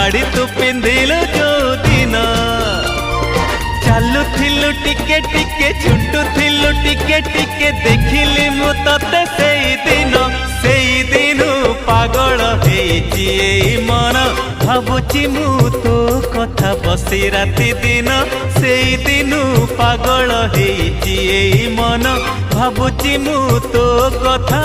शाड़ी तू पिंधिलु जो दिन चालू थिलु टिके टिके झुंटू थिलु टिके टिके देखिली मु तते सेई दिनु पागल हेची एई मन भाबुची मु तो कथा बसी राति दिन सेई दिनु पागल हेची एई मन भाबुची मु तो कथा।